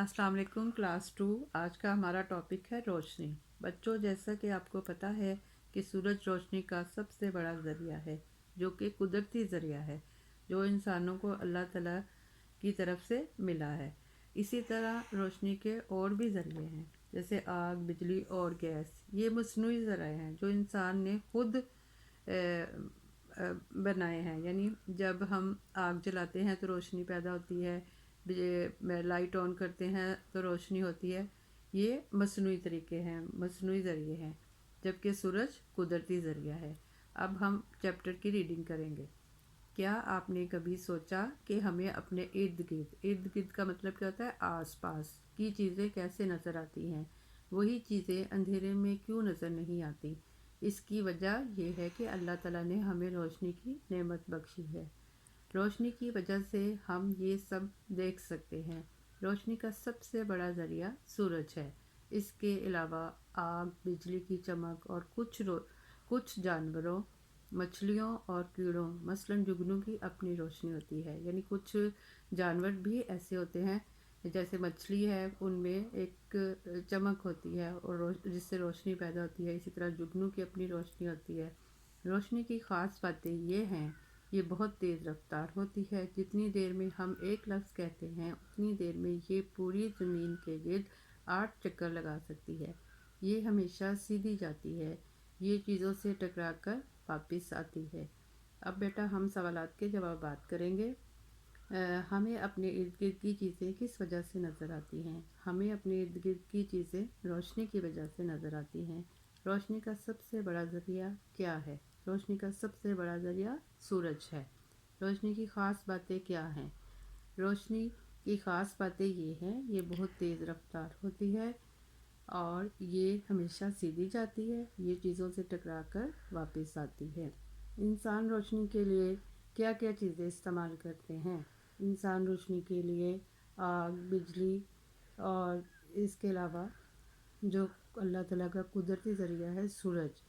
अस्सलाम वालेकुम क्लास 2। आज का हमारा टॉपिक है रोशनी। बच्चों, जैसा कि आपको पता है कि सूरज रोशनी का सबसे बड़ा ज़रिया है, जो कि कुदरती ज़रिया है, जो इंसानों को अल्लाह ताला की तरफ से मिला है। इसी तरह रोशनी के और भी ज़रिए हैं, जैसे आग, बिजली और गैस। ये मसनूई ज़राए हैं जो इंसान ने खुद बनाए हैं। यानी जब हम आग जलाते हैं तो रोशनी पैदा होती है, लाइट ऑन करते हैं तो रोशनी होती है। ये मसनूई तरीके हैं, मसनूई ज़रिए हैं, जबकि सूरज कुदरती ज़रिया है। अब हम चैप्टर की रीडिंग करेंगे। क्या आपने कभी सोचा कि हमें अपने इर्द गिर्द का मतलब क्या होता है, आस पास की चीज़ें कैसे नज़र आती हैं? वही चीज़ें अंधेरे में क्यों नज़र नहीं आती? इसकी वजह यह है कि अल्लाह ताला ने हमें रोशनी की नेमत बख्शी है। रोशनी की वजह से हम ये सब देख सकते हैं। रोशनी का सबसे बड़ा ज़रिया सूरज है। इसके अलावा आग, बिजली की चमक और कुछ जानवरों, मछलियों और कीड़ों मसलन जुगनू की अपनी रोशनी होती है। यानी कुछ जानवर भी ऐसे होते हैं, जैसे मछली है, उनमें एक चमक होती है और जिससे रोशनी पैदा होती है। इसी तरह जुगनू की अपनी रोशनी होती है। रोशनी की ख़ास बातें ये हैं, ये बहुत तेज़ रफ्तार होती है। जितनी देर में हम एक लफ्ज़ कहते हैं, उतनी देर में ये पूरी ज़मीन के गिर्द 8 चक्कर लगा सकती है। ये हमेशा सीधी जाती है, ये चीज़ों से टकरा कर वापस आती है। अब बेटा हम सवालात के जवाब बात करेंगे। हमें अपने इर्द गिर्द की चीज़ें किस वजह से नज़र आती हैं? हमें अपने इर्द गिर्द की चीज़ें रोशनी की वजह से नज़र आती हैं। रोशनी का सबसे बड़ा ज़रिया क्या है? रोशनी का सबसे बड़ा ज़रिया सूरज है। रोशनी की ख़ास बातें क्या हैं? रोशनी की ख़ास बातें ये हैं, ये बहुत तेज़ रफ्तार होती है और ये हमेशा सीधी जाती है, ये चीज़ों से टकरा कर वापस आती है। इंसान रोशनी के लिए क्या क्या चीज़ें इस्तेमाल करते हैं? इंसान रोशनी के लिए आग, बिजली और इसके अलावा जो अल्लाह ताला का कुदरती ज़रिया है सूरज,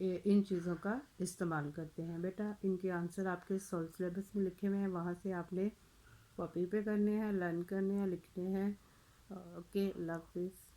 इन चीज़ों का इस्तेमाल करते हैं। बेटा इनके आंसर आपके सॉल्व सिलेबस में लिखे हुए हैं, वहाँ से आपने कॉपी पे करने हैं, लर्न करने हैं, लिखने हैं। ओके, अल्लाह हाफिज़।